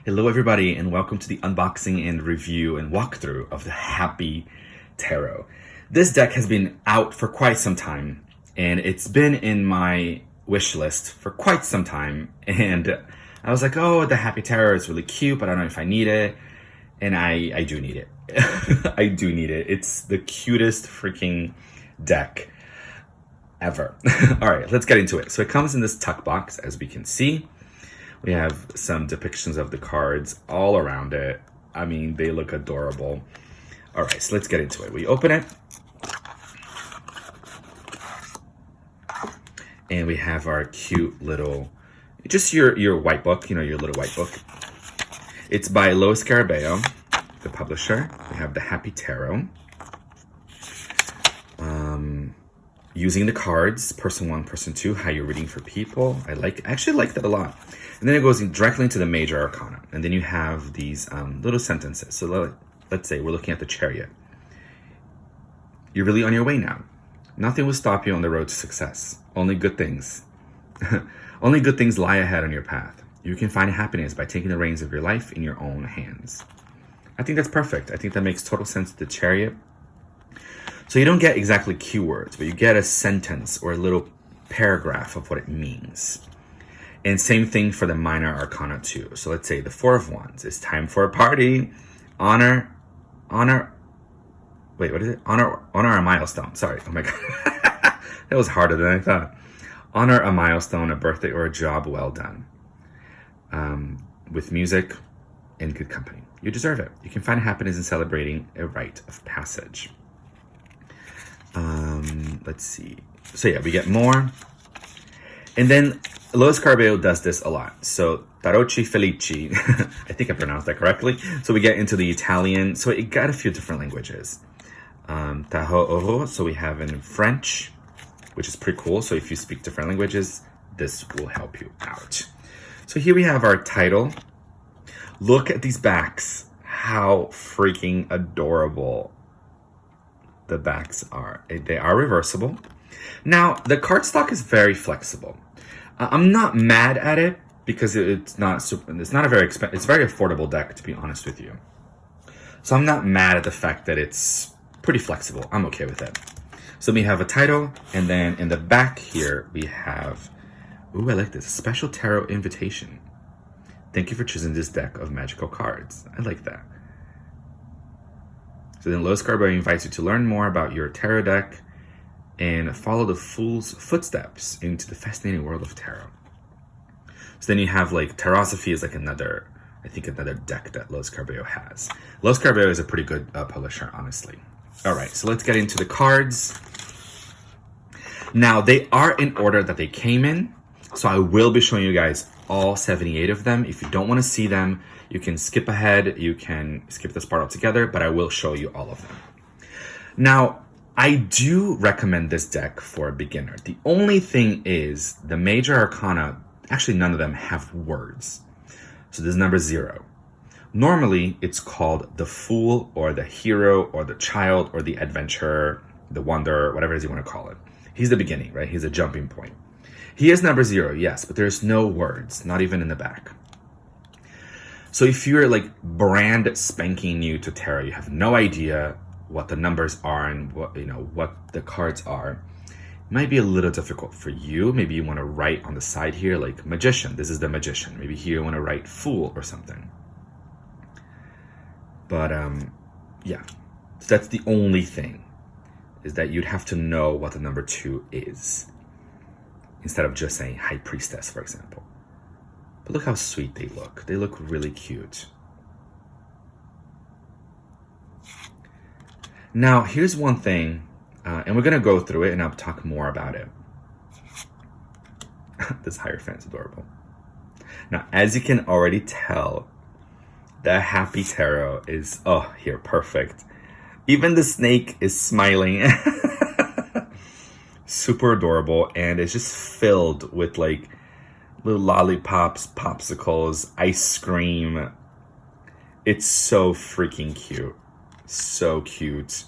Hello everybody and welcome to the unboxing and review and walkthrough of the Happy Tarot. This deck has been out for quite some time and it's been in my wish list for quite some time, and I was like, oh, the Happy Tarot is really cute, but I don't know if I need it. And I do need it. I do need it. It's the cutest freaking deck ever. All right, let's get into it. So it comes in this tuck box, as we can see. We have some depictions of the cards all around it. I mean, they look adorable. All right, so let's get into it. We open it. And we have our cute little, just your white book, your little white book. It's by Los Scarabeo, the publisher. We have the Happy Tarot. Using the cards, person one, person two, how you're reading for people. I actually like that a lot. And then it goes directly into the major arcana. And then you have these little sentences. So let's say we're looking at the Chariot. You're really on your way now. Nothing will stop you on the road to success. Only good things. Only good things lie ahead on your path. You can find happiness by taking the reins of your life in your own hands. I think that's perfect. I think that makes total sense to the Chariot. So you don't get exactly keywords, but you get a sentence or a little paragraph of what it means. And same thing for the minor arcana too. So let's say the Four of Wands. It's time for a party. Honor a milestone. Sorry. Oh my God. That was harder than I thought. Honor a milestone, a birthday, or a job well done. With music and good company. You deserve it. You can find happiness in celebrating a rite of passage. Let's see. So yeah, we get more. And then Los Scarabeo does this a lot. So Tarocchi Felici, I think I pronounced that correctly. So we get into the Italian. So it got a few different languages. Taho Oro, so we have in French, which is pretty cool. So if you speak different languages, this will help you out. So here we have our title. Look at these backs. How freaking adorable the backs are. They are reversible. Now, the cardstock is very flexible. I'm not mad at it because it's not a very expensive, it's a very affordable deck, to be honest with you. So I'm not mad at the fact that it's pretty flexible. I'm okay with it. So we have a title, and then in the back here we have, ooh, I like this, special tarot invitation. Thank you for choosing this deck of magical cards. I like that. So then Los Scarabeo invites you to learn more about your tarot deck and follow the fool's footsteps into the fascinating world of tarot. So then you have like Tarosophy is like another deck that Los Scarabeo has. Los Scarabeo is a pretty good publisher, honestly. All right, so let's get into the cards. Now, they are in order that they came in. So I will be showing you guys all 78 of them. If you don't want to see them, you can skip ahead. You can skip this part altogether, but I will show you all of them. Now, I do recommend this deck for a beginner. The only thing is the major arcana, actually none of them have words. So this is number 0. Normally, it's called the Fool or the Hero or the Child or the Adventurer, the Wanderer, whatever it is you want to call it. He's the beginning, right? He's a jumping point. He is number 0, yes, but there's no words, not even in the back. So if you're like brand spanking new to tarot, you have no idea what the numbers are and what the cards are, it might be a little difficult for you. Maybe you want to write on the side here like Magician. This is the Magician. Maybe here you want to write Fool or something. But yeah, so that's the only thing, is that you'd have to know what the number 2 is instead of just saying High Priestess, for example. But look how sweet they look. They look really cute. Now, here's one thing, and we're going to go through it, and I'll talk more about it. This Hierophant's adorable. Now, as you can already tell, the Happy Tarot is, oh, here, perfect. Even the snake is smiling. Super adorable, and it's just filled with like little lollipops, popsicles, ice cream. It's so freaking cute. So cute.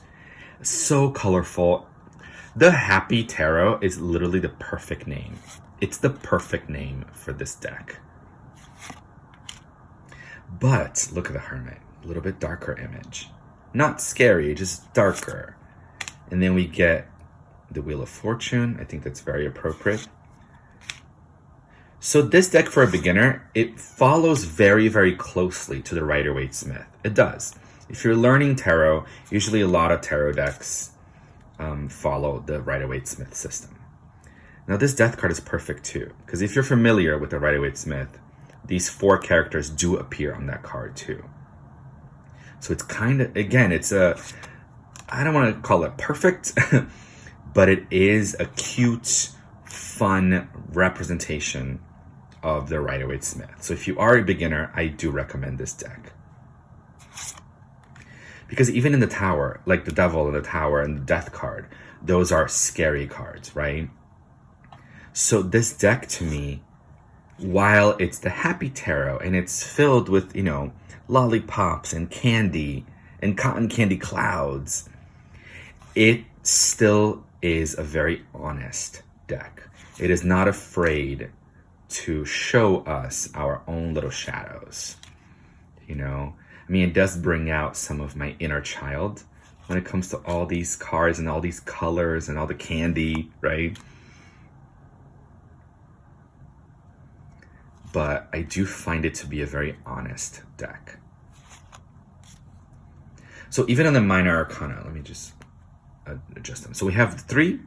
So colorful. The Happy Tarot is literally the perfect name. It's the perfect name for this deck. But look at the Hermit, a little bit darker image. Not scary, just darker. And then we get the Wheel of Fortune. I think that's very appropriate. So this deck for a beginner, it follows very, very closely to the Rider-Waite-Smith. It does. If you're learning tarot, usually a lot of tarot decks follow the Rider-Waite-Smith system. Now this death card is perfect too, because if you're familiar with the Rider-Waite-Smith, these 4 characters do appear on that card too. So it's kind of, again, it's I don't want to call it perfect, but it is a cute, fun representation of the Rider-Waite-Smith. So if you are a beginner, I do recommend this deck. Because even in the Tower, like the Devil in the Tower and the Death card, those are scary cards, right? So this deck to me, while it's the Happy Tarot and it's filled with, lollipops and candy and cotton candy clouds, it still is a very honest deck. It is not afraid to show us our own little shadows. It does bring out some of my inner child when it comes to all these cards and all these colors and all the candy, right? But I do find it to be a very honest deck. So even on the minor arcana, let me just adjust them. So we have 3, and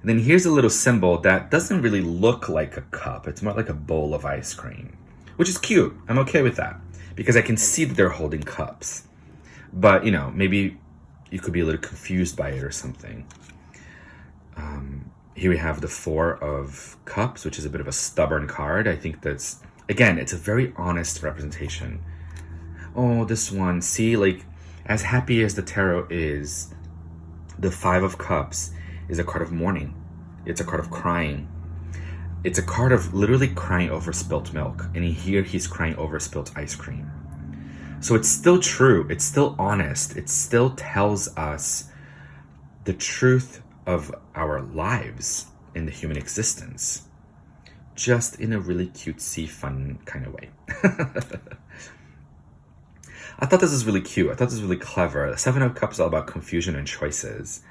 then here's a little symbol that doesn't really look like a cup. It's more like a bowl of ice cream, which is cute. I'm okay with that because I can see that they're holding cups. But, maybe you could be a little confused by it or something. Here we have the 4 of Cups, which is a bit of a stubborn card. I think that's, again, it's a very honest representation. Oh, this one, see, like, as happy as the tarot is, the 5 of Cups is a card of mourning. It's a card of crying. It's a card of literally crying over spilt milk. And here he's crying over spilt ice cream. So it's still true. It's still honest. It still tells us the truth of our lives in the human existence, just in a really cutesy, fun kind of way. I thought this was really cute. I thought this was really clever. The 7 of Cups is all about confusion and choices.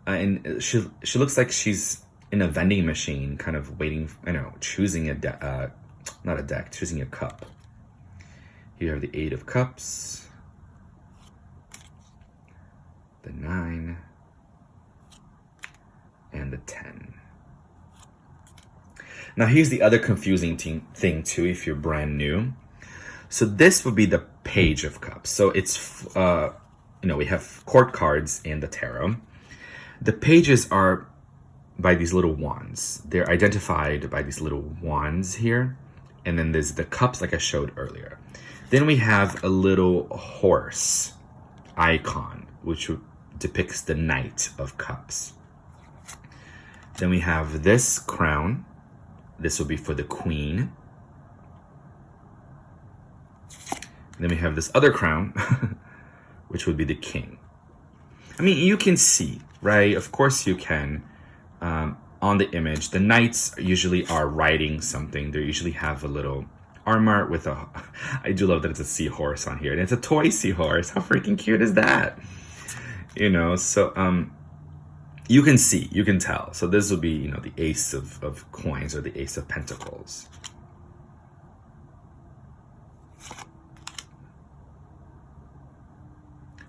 And she looks like she's in a vending machine, kind of waiting, choosing choosing a cup. Here you have the 8 of Cups, the 9, and the 10. Now here's the other confusing thing too if you're brand new. So this would be the Page of Cups. So it's, we have court cards in the tarot. The pages are by these little wands. They're identified by these little wands here. And then there's the cups like I showed earlier. Then we have a little horse icon, which depicts the Knight of Cups. Then we have this crown. This will be for the Queen. And then we have this other crown, which would be the King. I mean, you can see, right? Of course you can. On the image, the knights usually are riding something. They usually have a little armor with I do love that it's a seahorse on here. And it's a toy seahorse. How freaking cute is that? So you can see, you can tell. So this would be, the Ace of Coins or the Ace of Pentacles.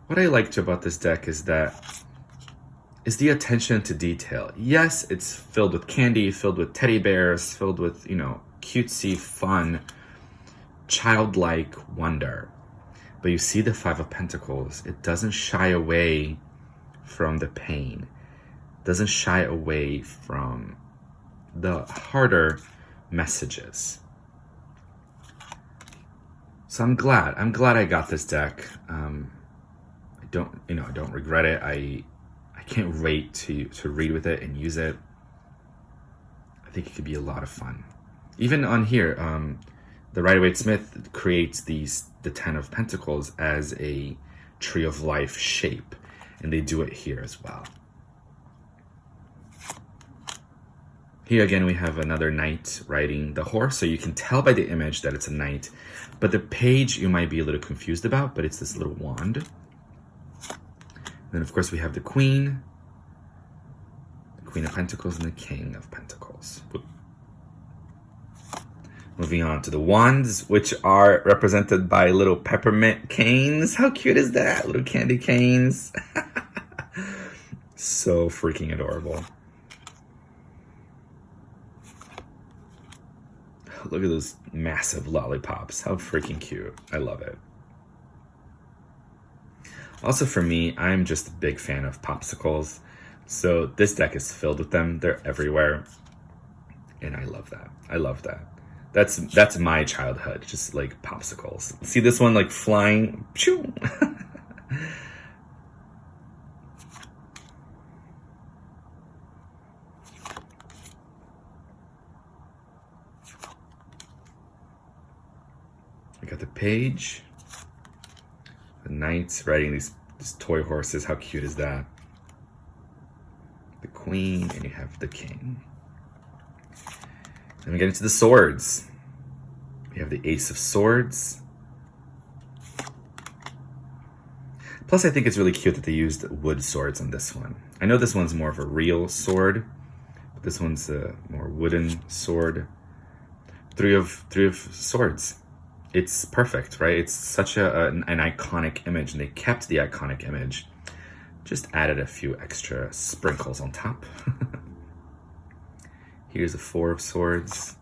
What I liked about this deck is the attention to detail. Yes, it's filled with candy, filled with teddy bears, filled with, cutesy, fun, childlike wonder. But you see the 5 of Pentacles. It doesn't shy away from the pain. It doesn't shy away from the harder messages. So I'm glad I got this deck. I don't regret it. I can't wait to read with it and use it. I think it could be a lot of fun. Even on here, the Rider-Waite-Smith creates the 10 of Pentacles as a Tree of Life shape, and they do it here as well. Here again, we have another knight riding the horse. So you can tell by the image that it's a knight. But the page you might be a little confused about, but it's this little wand. And then, of course, we have the Queen of Pentacles, and the King of Pentacles. Moving on to the wands, which are represented by little peppermint canes. How cute is that? Little candy canes. So freaking adorable. Look at those massive lollipops. How freaking cute. I love it. Also for me, I'm just a big fan of popsicles. So this deck is filled with them. They're everywhere. And I love that. I love that. That's my childhood, just like popsicles. See this one like flying? Pshoo! We got the page, the knights riding these toy horses. How cute is that? The Queen, and you have the King. Then we get into the swords. We have the Ace of Swords. Plus, I think it's really cute that they used wood swords on this one. I know this one's more of a real sword, but this one's a more wooden sword. Three of swords. It's perfect, right? It's such an iconic image, and they kept the iconic image. Just added a few extra sprinkles on top. Here's the Four of Swords.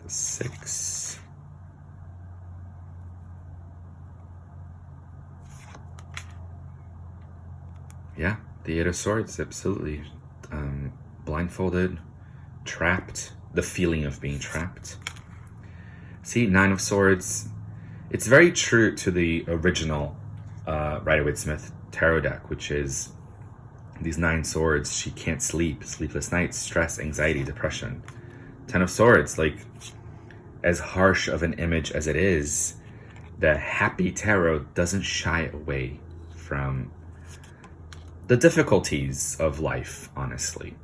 The Six. Yeah, the Eight of Swords, absolutely. Blindfolded, trapped, the feeling of being trapped. See, Nine of Swords. It's very true to the original Rider-Waite-Smith tarot deck, which is these 9 swords. She can't sleep, sleepless nights, stress, anxiety, depression. 10 of Swords, like, as harsh of an image as it is, the happy tarot doesn't shy away from the difficulties of life, honestly.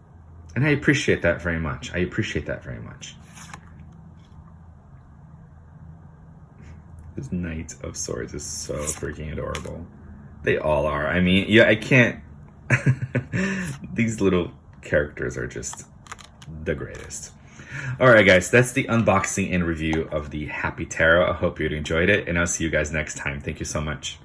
And I appreciate that very much. I appreciate that very much. This Knight of Swords is so freaking adorable. They all are. I mean, yeah, I can't... These little characters are just the greatest. Alright guys, that's the unboxing and review of the Happy Tarot. I hope you enjoyed it, and I'll see you guys next time. Thank you so much.